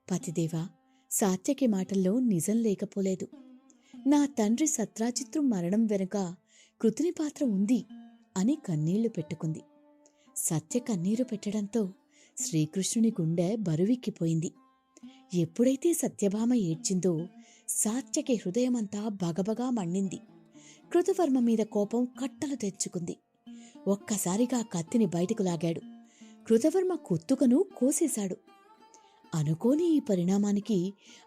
పతిదేవా, సాత్యకి మాటల్లో నిజం లేకపోలేదు. నా తండ్రి సత్రాజిత్తు మరణం వెనుక కృతుని పాత్ర ఉంది అని కన్నీళ్లు పెట్టుకుంది. సత్య కన్నీరు పెట్టడంతో శ్రీకృష్ణుని గుండె బరువెక్కిపోయింది. ఎప్పుడైతే సత్యభామ ఏడ్చిందో సాత్యకి హృదయమంతా భగభగా మండింది. కృతవర్మ మీద కోపం కట్టలు తెచ్చుకుంది. ఒక్కసారిగా కత్తిని బయటకు లాగాడు. కృతవర్మ కుత్తుకను కోసేశాడు. అనుకోని ఈ పరిణామానికి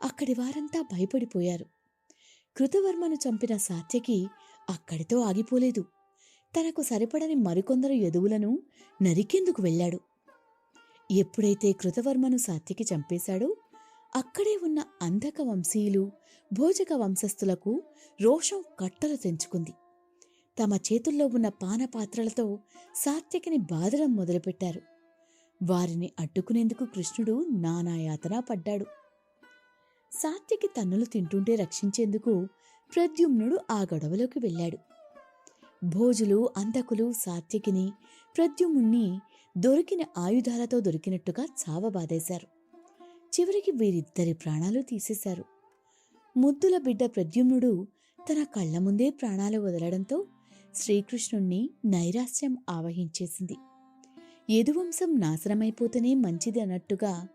అక్కడి వారంతా భయపడిపోయారు. కృతవర్మను చంపిన సాత్యకి అక్కడితో ఆగిపోలేదు. తనకు సరిపడని మరికొందరు యదువులను నరికేందుకు వెళ్ళాడు. ఎప్పుడైతే కృతవర్మను సాత్యకి చంపేశాడో అక్కడే ఉన్న అంధక వంశీయులు, భోజక వంశస్థులకు రోషం కట్టలు తెంచుకుంది. తమ చేతుల్లో ఉన్న పానపాత్రలతో సాత్యకిని బాధడం మొదలుపెట్టారు. వారిని అడ్డుకునేందుకు కృష్ణుడు నానాయాతన పడ్డాడు. సాత్యకి తన్నులు తింటుంటే రక్షించేందుకు ప్రద్యుమ్నుడు ఆ గొడవలోకి వెళ్ళాడు. భోజులు, అంధకులు సాత్యకిని, ప్రద్యుమ్నుణ్ణి దొరికిన ఆయుధాలతో దొరికినట్టుగా చావబాదేశారు. చివరికి వీరిద్దరి ప్రాణాలు తీసేశారు. ముద్దుల బిడ్డ ప్రద్యుమ్నుడు తన కళ్ల ముందే ప్రాణాలు వదలడంతో శ్రీకృష్ణుణ్ణి నైరాశ్యం ఆవహించేసింది. యదువంశం నాశనమైపోతేనే మంచిది అన్నట్టుగా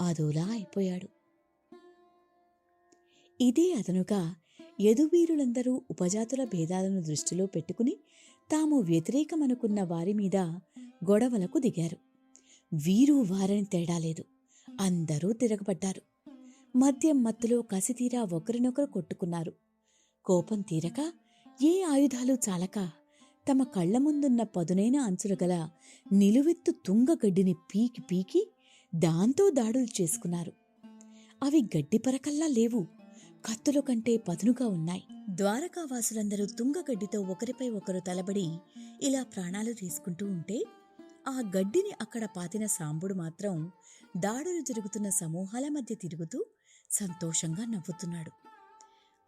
అదోలా అయిపోయాడు. ఇదే అదనుగా యదువీరులందరూ ఉపజాతుల భేదాలను దృష్టిలో పెట్టుకుని తాము వ్యతిరేకమనుకున్న వారి మీద గొడవలకు దిగారు. వీరు వారని తేడా లేదు. అందరూ తిరగబడ్డారు. మద్యం మత్తులో కసితీరా ఒకరినొకరు కొట్టుకున్నారు. కోపం తీరక, ఏ ఆయుధాలు చాలక తమ కళ్ల ముందున్న పదునైన అంచులు గల నిలువెత్తు తుంగగడ్డిని పీకి పీకి దాంతో దాడులు చేసుకున్నారు. అవి గడ్డి పరకల్లా లేవు, కత్తుల కంటే పదునుగా ఉన్నాయి. ద్వారకావాసులందరూ తుంగగడ్డితో ఒకరిపై ఒకరు తలబడి ఇలా ప్రాణాలు తీసుకుంటూ ఉంటే, ఆ గడ్డిని అక్కడ పాతిన సాంబుడు మాత్రం దాడులు జరుగుతున్న సమూహాల మధ్య తిరుగుతూ సంతోషంగా నవ్వుతున్నాడు.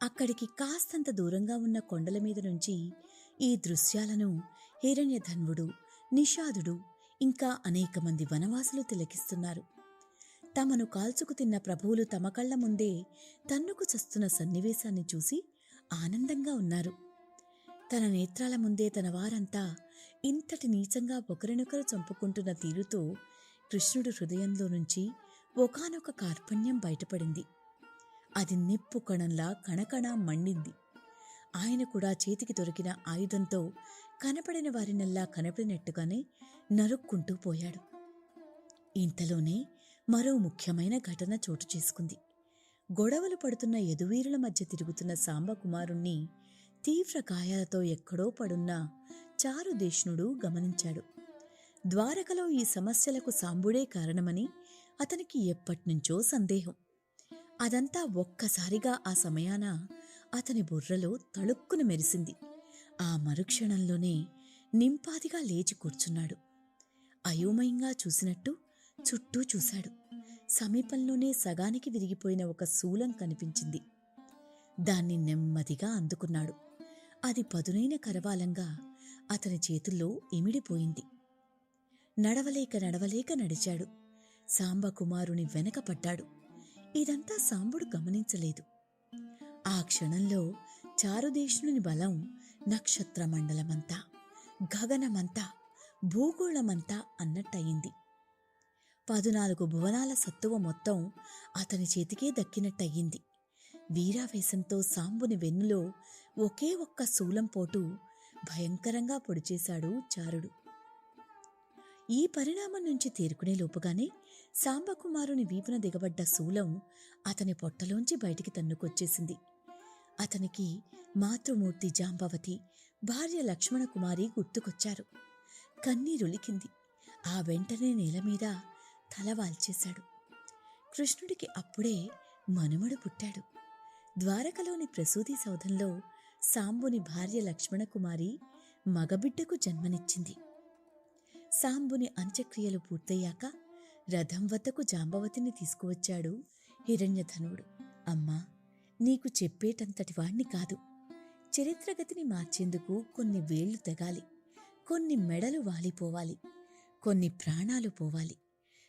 అక్కడికి కాస్తంత దూరంగా ఉన్న కొండల మీద నుంచి ఈ దృశ్యాలను హిరణ్యధన్వుడు, నిషాదుడు, ఇంకా అనేక మంది వనవాసులు తిలకిస్తున్నారు. తమను కాల్చుకు తిన్న ప్రభువులు తమ కళ్ల ముందే తన్నుకు చస్తున్న సన్నివేశాన్ని చూసి ఆనందంగా ఉన్నారు. తన నేత్రాల ముందే తన వారంతా ఇంతటి నీచంగా ఒకరినొకరు చంపుకుంటున్న తీరుతో కృష్ణుడి హృదయంలో నుంచి ఒకానొక కార్పణ్యం బయటపడింది. అది నిప్పు కణంలా కణకణ మండింది. ఆయన కూడా చేతికి దొరికిన ఆయుధంతో కనపడిన వారినల్లా కనపడినట్టుగానే నరుక్కుంటూ పోయాడు. ఇంతలోనే మరో ముఖ్యమైన ఘటన చోటు చేసుకుంది. గొడవలు పడుతున్న యదువీరుల మధ్య తిరుగుతున్న సాంబకుమారుణ్ణి తీవ్ర గాయాలతో ఎక్కడో పడున్న చారుదేష్ణుడు గమనించాడు. ద్వారకలో ఈ సమస్యలకు సాంబుడే కారణమని అతనికి ఎప్పటినుంచో సందేహం. అదంతా ఒక్కసారిగా ఆ సమయాన అతని బుర్రలో తళుక్కున మెరిసింది. ఆ మరుక్షణంలోనే నింపాదిగా లేచి కూర్చున్నాడు. అయోమయంగా చూసినట్టు చుట్టూ చూశాడు. సమీపంలోనే సగానికి విరిగిపోయిన ఒక శూలం కనిపించింది. దాన్ని నెమ్మదిగా అందుకున్నాడు. అది పదునైన కరవాలంగా అతని చేతుల్లో ఇమిడిపోయింది. నడవలేక నడిచాడు. సాంబకుమారుని వెనక పడ్డాడు. ఇదంతా సాంబుడు గమనించలేదు. ఆ క్షణంలో చారుదేశుని బలం నక్షత్రమండలమంతా, గగనమంతా, భూగోళమంతా అన్నట్టయింది. 14 భువనాల సత్తువ మొత్తం అతని చేతికే దక్కినట్టయింది. వీరావేశంతో సాంబుని వెన్నులో ఒకే ఒక్క శూలంపోటు భయంకరంగా పొడిచేశాడు చారుడు. ఈ పరిణామం నుంచి తేరుకునే లోపుగానే సాంబకుమారుని వీపున దిగబడ్డ శూలం అతని పొట్టలోంచి బయటికి తన్నుకొచ్చేసింది. అతనికి మాతృమూర్తి జాంబవతి, భార్య లక్ష్మణకుమారి గుర్తుకొచ్చారు. కన్నీరులికింది. ఆ వెంటనే నేలమీద తల వాల్చేశాడు. కృష్ణుడికి అప్పుడే మనుమడు పుట్టాడు. ద్వారకలోని ప్రసూతి సౌధంలో సాంబుని భార్య లక్ష్మణకుమారి మగబిడ్డకు జన్మనిచ్చింది. సాంబుని అంత్యక్రియలు పూర్తయ్యాక రథం వద్దకు జాంబవతిని తీసుకువచ్చాడు హిరణ్యధనుడు. అమ్మా, నీకు చెప్పేటంతటి వాణ్ణి కాదు. చరిత్రగతిని మార్చేందుకు కొన్ని వేళ్లు తెగాలి, కొన్ని మెడలు వాలిపోవాలి, కొన్ని ప్రాణాలు పోవాలి.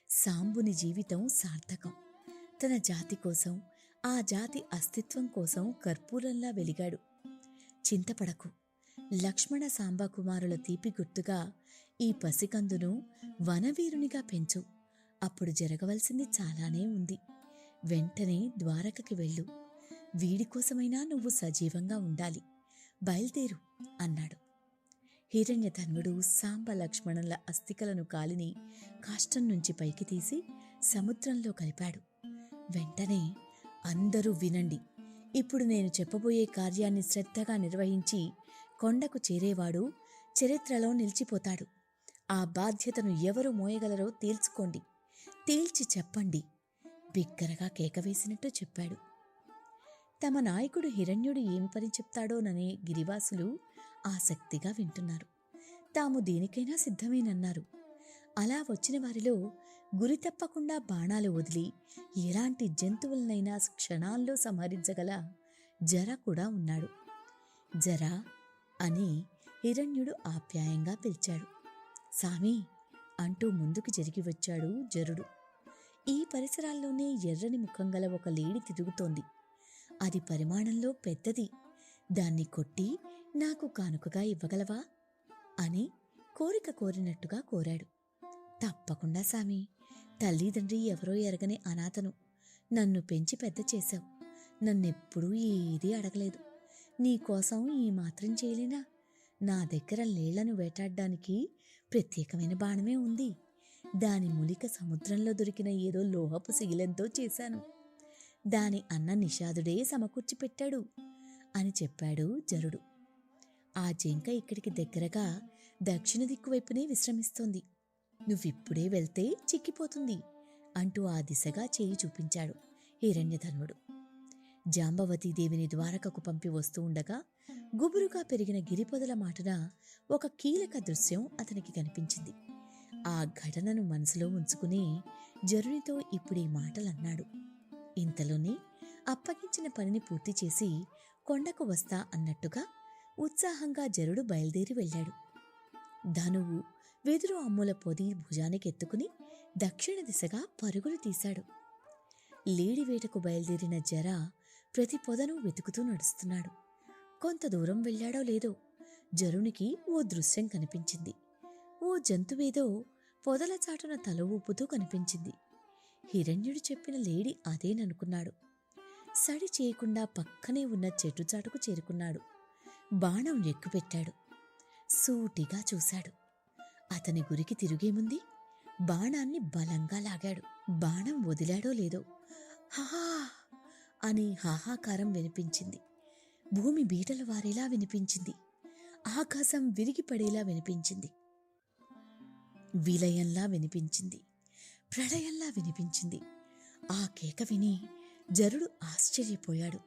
సాంబుని జీవితం సార్థకం. తన జాతి కోసం, ఆ జాతి అస్తిత్వం కోసం కర్పూరంలా వెలిగాడు. చింతపడకు. లక్ష్మణ సాంబకుమారుల తీపి గుర్తుగా ఈ పసికందును వనవీరునిగా పెంచు. అప్పుడు జరగవలసింది చాలానే ఉంది. వెంటనే ద్వారకకి వెళ్ళు. వీడికోసమైనా నువ్వు సజీవంగా ఉండాలి. బయల్దేరు అన్నాడు. హిరణ్యధనుడు సాంబ లక్ష్మణుల అస్థికలను కాలిని కాష్టం నుంచి పైకి తీసి సముద్రంలో కలిపాడు. వెంటనే అందరూ వినండి. ఇప్పుడు నేను చెప్పబోయే కార్యాన్ని శ్రద్ధగా నిర్వహించి కొండకు చేరేవాడు చరిత్రలో నిలిచిపోతాడు. ఆ బాధ్యతను ఎవరు మోయగలరో తేల్చుకోండి, తేల్చి చెప్పండి, బిగ్గరగా కేకవేసినట్టు చెప్పాడు. తమ నాయకుడు హిరణ్యుడు ఏమి పని చెప్తాడోననే గిరివాసులు ఆసక్తిగా వింటున్నారు. తాము దేనికైనా సిద్ధమేనన్నారు. అలా వచ్చిన వారిలో గురి తప్పకుండా బాణాలు వదిలి ఎలాంటి జంతువులనైనా క్షణాల్లో సంహరించగల జర కూడా ఉన్నాడు. జరా అని హిరణ్యుడు ఆప్యాయంగా పిలిచాడు. సామి అంటూ ముందుకు జరిగి వచ్చాడు జరుడు. ఈ పరిసరాల్లోనే ఎర్రని ముఖం గల ఒక లేడి తిరుగుతోంది. అది పరిమాణంలో పెద్దది. దాన్ని కొట్టి నాకు కానుకగా ఇవ్వగలవా అని కోరిక కోరినట్టుగా కోరాడు. తప్పకుండా సామి. తల్లిదండ్రి ఎవరో ఎరగని అనాథను. నన్ను పెంచి పెద్ద చేశావు. నన్నెప్పుడూ ఏదీ అడగలేదు. నీకోసం ఈ మాత్రం చేయలేనా? నా దగ్గర లేళ్లను వేటాడ్డానికి ప్రత్యేకమైన బాణమే ఉంది. దాని మూలిక సముద్రంలో దొరికిన ఏదో లోహపు శీలంతో చేశాను. దాని అన్న నిషాదుడే సమకూర్చి పెట్టాడు అని చెప్పాడు జరుడు. ఆ జింక ఇక్కడికి దగ్గరగా దక్షిణ దిక్కువైపునే విశ్రమిస్తోంది. నువ్విప్పుడే వెళ్తే చిక్కిపోతుంది అంటూ ఆ దిశగా చేయి చూపించాడు హిరణ్యధనుడు. జాంబవతీదేవిని ద్వారకకు పంపి వస్తూ ఉండగా గుబురుగా పెరిగిన గిరిపొదల మాటున ఒక కీలక దృశ్యం అతనికి కనిపించింది. ఆ ఘటనను మనసులో ఉంచుకుని జరునితో ఇప్పుడీ మాటలన్నాడు. ఇంతలోనే అప్పగించిన పనిని పూర్తి చేసి కొండకు వస్తా అన్నట్టుగా ఉత్సాహంగా జరుడు బయలుదేరి వెళ్ళాడు. ధనువు వెదురు అమ్ముల పొది భుజానికెత్తుకుని దక్షిణ దిశగా పరుగులు తీశాడు. లేడివేటకు బయలుదేరిన జర ప్రతి పొదను వెతుకుతూ నడుస్తున్నాడు. కొంత దూరం వెళ్ళాడో లేదో జరునికి ఓ దృశ్యం కనిపించింది. ఓ జంతువేదో పొదల చాటున తల ఊపుతూ కనిపించింది. హిరణ్యుడు చెప్పిన లేడి అదేననుకున్నాడు. సడి చేయకుండా పక్కనే ఉన్న చెట్టు చాటుకు చేరుకున్నాడు. బాణం ఎక్కుపెట్టాడు. సూటిగా చూశాడు. అతని గురికి తిరిగేముంది. బాణాన్ని బలంగా లాగాడు. బాణం వదిలాడో లేదో హాహా అని హాహాకారం వినిపించింది. భూమి బీటలు వారేలా వినిపించింది. ఆకాశం విరిగిపడేలా వినిపించింది. విలయంలా వినిపించింది, ప్రళయంలా వినిపించింది. ఆ కేక విని జరుడు ఆశ్చర్యపోయాడు.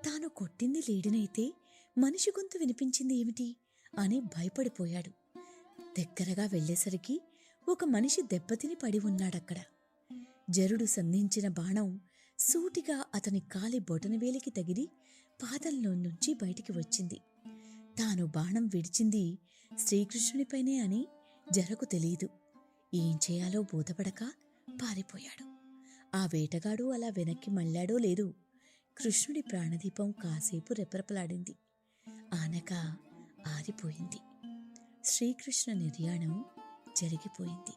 తాను కొట్టింది లేడినైతే మనిషి గొంతు వినిపించింది ఏమిటి అని భయపడిపోయాడు. దగ్గరగా వెళ్లేసరికి ఒక మనిషి దెబ్బతిని పడి ఉన్నాడక్కడ. జరుడు సంధించిన బాణం సూటిగా అతని కాలి బొటనవేలికి తగిలి పాదంలో నుంచి బయటికి వచ్చింది. తాను బాణం విడిచింది శ్రీకృష్ణునిపైనే అని జరకు తెలియదు. ఏం చేయాలో బోధపడక పారిపోయాడు. ఆ వేటగాడు అలా వెనక్కి మళ్ళాడో లేదు, కృష్ణుడి ప్రాణదీపం కాసేపు రెపరెపలాడింది. ఆనక ఆరిపోయింది. శ్రీకృష్ణ నిర్యాణం జరిగిపోయింది.